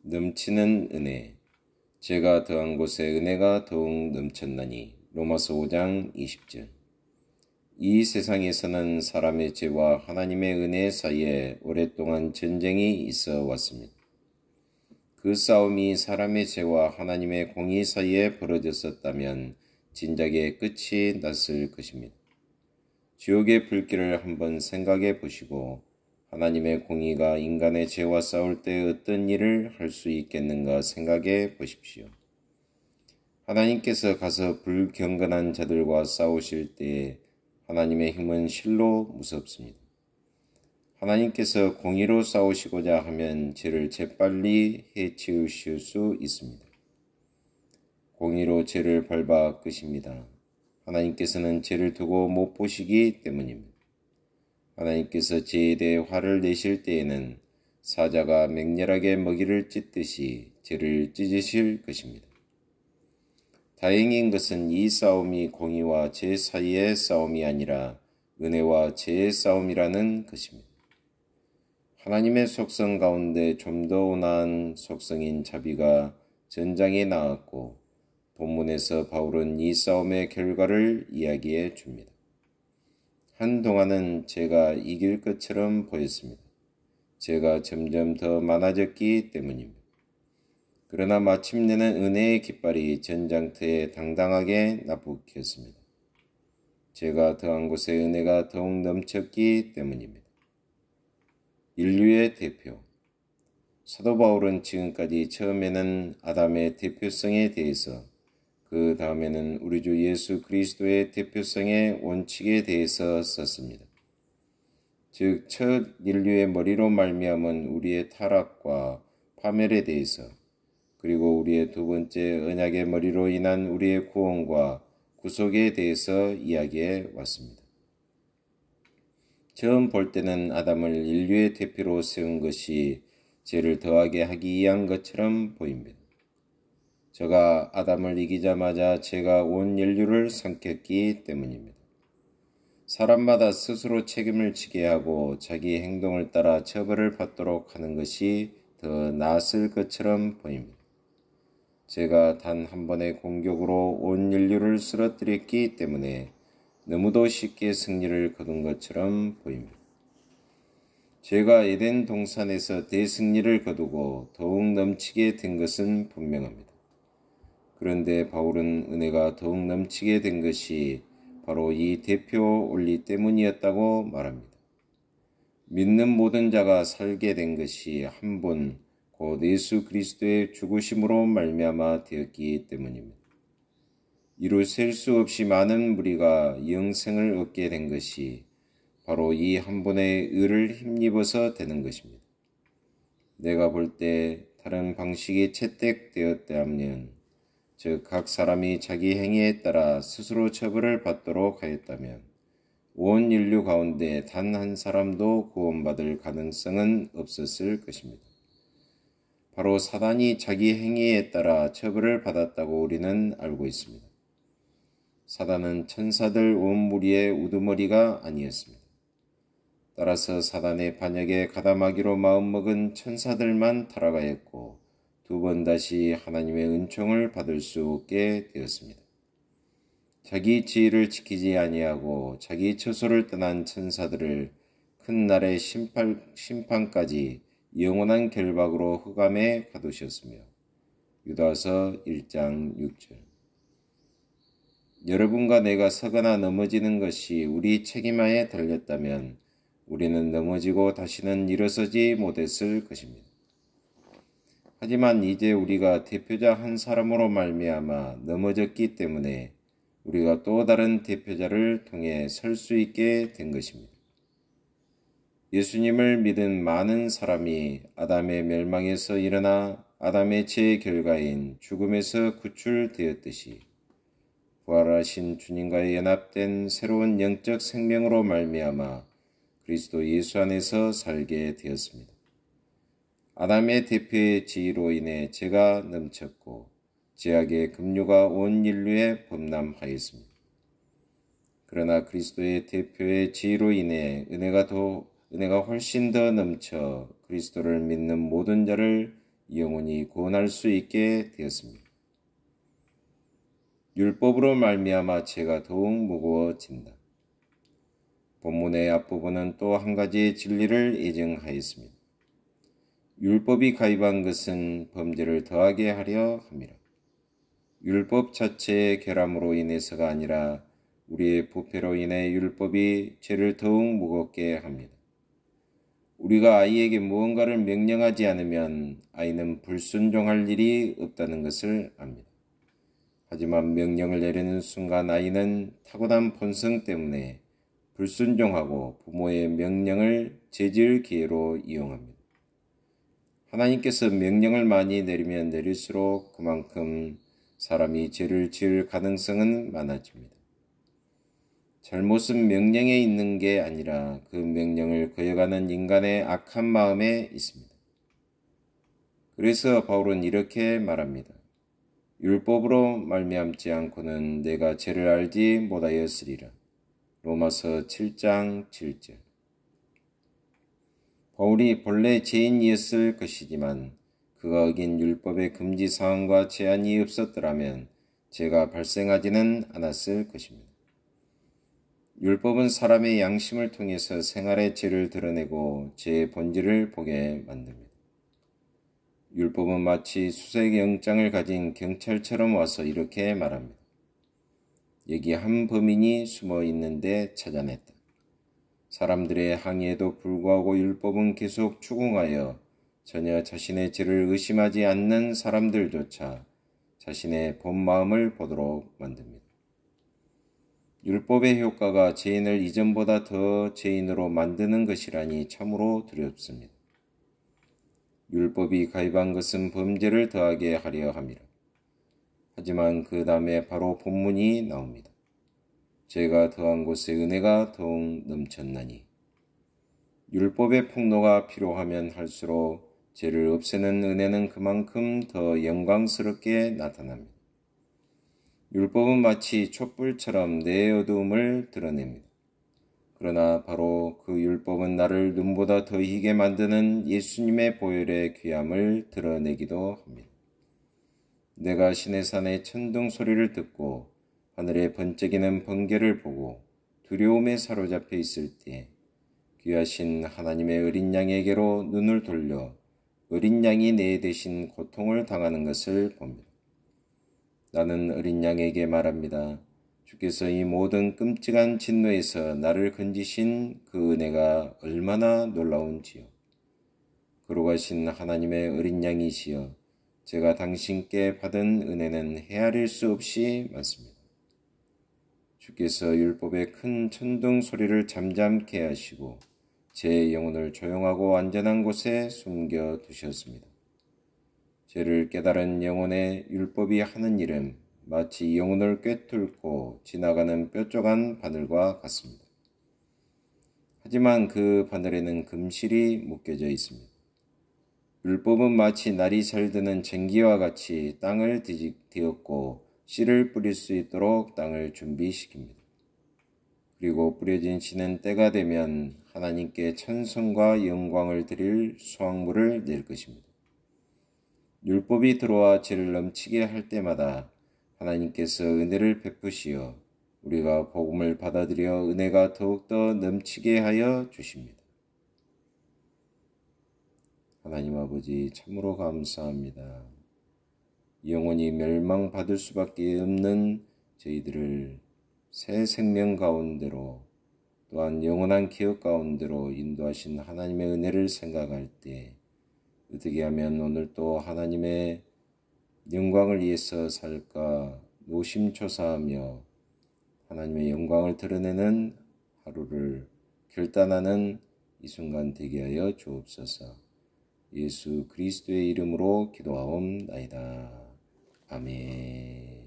넘치는 은혜. 제가 더한 곳에 은혜가 더욱 넘쳤나니. 로마서 5장 20절. 이 세상에서는 사람의 죄와 하나님의 은혜 사이에 오랫동안 전쟁이 있어 왔습니다. 그 싸움이 사람의 죄와 하나님의 공의 사이에 벌어졌었다면 진작에 끝이 났을 것입니다. 지옥의 불길을 한번 생각해 보시고 하나님의 공의가 인간의 죄와 싸울 때 어떤 일을 할 수 있겠는가 생각해 보십시오. 하나님께서 가서 불경건한 자들과 싸우실 때에 하나님의 힘은 실로 무섭습니다. 하나님께서 공의로 싸우시고자 하면 죄를 재빨리 해치우실 수 있습니다. 공의로 죄를 밟아 끄십니다. 하나님께서는 죄를 두고 못 보시기 때문입니다. 하나님께서 죄에 대해 화를 내실 때에는 사자가 맹렬하게 먹이를 찢듯이 죄를 찢으실 것입니다. 다행인 것은 이 싸움이 공의와 죄 사이의 싸움이 아니라 은혜와 죄의 싸움이라는 것입니다. 하나님의 속성 가운데 좀 더 온화한 속성인 자비가 전장에 나왔고 본문에서 바울은 이 싸움의 결과를 이야기해 줍니다. 한동안은 제가 이길 것처럼 보였습니다. 죄가 점점 더 많아졌기 때문입니다. 그러나 마침내는 은혜의 깃발이 전장터에 당당하게 나부켰습니다. 제가 더한 곳에 은혜가 더욱 넘쳤기 때문입니다. 인류의 대표. 사도 바울은 지금까지 처음에는 아담의 대표성에 대해서, 그 다음에는 우리 주 예수 그리스도의 대표성의 원칙에 대해서 썼습니다. 즉, 첫 인류의 머리로 말미암은 우리의 타락과 파멸에 대해서, 그리고 우리의 두 번째 언약의 머리로 인한 우리의 구원과 구속에 대해서 이야기해 왔습니다. 처음 볼 때는 아담을 인류의 대표로 세운 것이 죄를 더하게 하기 위한 것처럼 보입니다. 저가 아담을 이기자마자 죄가 온 인류를 삼켰기 때문입니다. 사람마다 스스로 책임을 지게 하고 자기 행동을 따라 처벌을 받도록 하는 것이 더 나았을 것처럼 보입니다. 제가 단 한 번의 공격으로 온 인류를 쓰러뜨렸기 때문에 너무도 쉽게 승리를 거둔 것처럼 보입니다. 제가 에덴 동산에서 대승리를 거두고 더욱 넘치게 된 것은 분명합니다. 그런데 바울은 은혜가 더욱 넘치게 된 것이 바로 이 대표 원리 때문이었다고 말합니다. 믿는 모든 자가 살게 된 것이 한 분, 곧 예수 그리스도의 죽으심으로 말미암아 되었기 때문입니다. 이루 셀 수 없이 많은 무리가 영생을 얻게 된 것이 바로 이 한 분의 의를 힘입어서 되는 것입니다. 내가 볼 때 다른 방식이 채택되었다면, 즉 각 사람이 자기 행위에 따라 스스로 처벌을 받도록 하였다면 온 인류 가운데 단 한 사람도 구원받을 가능성은 없었을 것입니다. 바로 사단이 자기 행위에 따라 처벌을 받았다고 우리는 알고 있습니다. 사단은 천사들 온 무리의 우두머리가 아니었습니다. 따라서 사단의 반역에 가담하기로 마음먹은 천사들만 타락하였고 두 번 다시 하나님의 은총을 받을 수 없게 되었습니다. 자기 지위를 지키지 아니하고 자기 처소를 떠난 천사들을 큰 날의 심판까지 영원한 결박으로 흑암에 가두셨으며 유다서 1장 6절. 여러분과 내가 서거나 넘어지는 것이 우리 책임하에 달렸다면 우리는 넘어지고 다시는 일어서지 못했을 것입니다. 하지만 이제 우리가 대표자 한 사람으로 말미암아 넘어졌기 때문에 우리가 또 다른 대표자를 통해 설 수 있게 된 것입니다. 예수님을 믿은 많은 사람이 아담의 멸망에서 일어나 아담의 죄의 결과인 죽음에서 구출되었듯이 부활하신 주님과의 연합된 새로운 영적 생명으로 말미암아 그리스도 예수 안에서 살게 되었습니다. 아담의 대표의 지위로 인해 죄가 넘쳤고 죄악의 급류가 온 인류에 범람하였습니다. 그러나 그리스도의 대표의 지위로 인해 은혜가 훨씬 더 넘쳐 그리스도를 믿는 모든 자를 영원히 구원할 수 있게 되었습니다. 율법으로 말미암아 죄가 더욱 무거워진다. 본문의 앞부분은 또 한 가지 진리를 예정하였습니다. 율법이 가입한 것은 범죄를 더하게 하려 함이라. 율법 자체의 결함으로 인해서가 아니라 우리의 부패로 인해 율법이 죄를 더욱 무겁게 합니다. 우리가 아이에게 무언가를 명령하지 않으면 아이는 불순종할 일이 없다는 것을 압니다. 하지만 명령을 내리는 순간 아이는 타고난 본성 때문에 불순종하고 부모의 명령을 저지를 기회로 이용합니다. 하나님께서 명령을 많이 내리면 내릴수록 그만큼 사람이 죄를 지을 가능성은 많아집니다. 잘못은 명령에 있는 게 아니라 그 명령을 거역하는 인간의 악한 마음에 있습니다. 그래서 바울은 이렇게 말합니다. 율법으로 말미암지 않고는 내가 죄를 알지 못하였으리라. 로마서 7장 7절. 바울이 본래 죄인이었을 것이지만 그가 어긴 율법의 금지 사항과 제한이 없었더라면 죄가 발생하지는 않았을 것입니다. 율법은 사람의 양심을 통해서 생활의 죄를 드러내고 죄의 본질을 보게 만듭니다. 율법은 마치 수색 영장을 가진 경찰처럼 와서 이렇게 말합니다. 여기 한 범인이 숨어 있는데 찾아냈다. 사람들의 항의에도 불구하고 율법은 계속 추궁하여 전혀 자신의 죄를 의심하지 않는 사람들조차 자신의 본 마음을 보도록 만듭니다. 율법의 효과가 죄인을 이전보다 더 죄인으로 만드는 것이라니 참으로 두렵습니다. 율법이 가입한 것은 범죄를 더하게 하려 함이라. 하지만 그 다음에 바로 본문이 나옵니다. 죄가 더한 곳에 은혜가 더욱 넘쳤나니. 율법의 폭로가 필요하면 할수록 죄를 없애는 은혜는 그만큼 더 영광스럽게 나타납니다. 율법은 마치 촛불처럼 내 어두움을 드러냅니다. 그러나 바로 그 율법은 나를 눈보다 더 희게 만드는 예수님의 보혈의 귀함을 드러내기도 합니다. 내가 시내산의 천둥 소리를 듣고 하늘에 번쩍이는 번개를 보고 두려움에 사로잡혀 있을 때 귀하신 하나님의 어린 양에게로 눈을 돌려 어린 양이 내 대신 고통을 당하는 것을 봅니다. 나는 어린 양에게 말합니다. 주께서 이 모든 끔찍한 진노에서 나를 건지신 그 은혜가 얼마나 놀라운지요. 거룩하신 하나님의 어린 양이시여 제가 당신께 받은 은혜는 헤아릴 수 없이 많습니다. 주께서 율법의 큰 천둥 소리를 잠잠케 하시고 제 영혼을 조용하고 안전한 곳에 숨겨 두셨습니다. 죄를 깨달은 영혼의 율법이 하는 일은 마치 영혼을 꿰뚫고 지나가는 뾰족한 바늘과 같습니다. 하지만 그 바늘에는 금실이 묶여져 있습니다. 율법은 마치 날이 잘 드는 쟁기와 같이 땅을 뒤집고 씨를 뿌릴 수 있도록 땅을 준비시킵니다. 그리고 뿌려진 씨는 때가 되면 하나님께 찬송과 영광을 드릴 수확물을 낼 것입니다. 율법이 들어와 죄를 넘치게 할 때마다 하나님께서 은혜를 베푸시어 우리가 복음을 받아들여 은혜가 더욱더 넘치게 하여 주십니다. 하나님 아버지 참으로 감사합니다. 영원히 멸망받을 수밖에 없는 저희들을 새 생명 가운데로 또한 영원한 기억 가운데로 인도하신 하나님의 은혜를 생각할 때 어떻게 하면 오늘 또 하나님의 영광을 위해서 살까 노심초사하며 하나님의 영광을 드러내는 하루를 결단하는 이 순간 되게 하여 주옵소서. 예수 그리스도의 이름으로 기도하옵나이다. 아멘.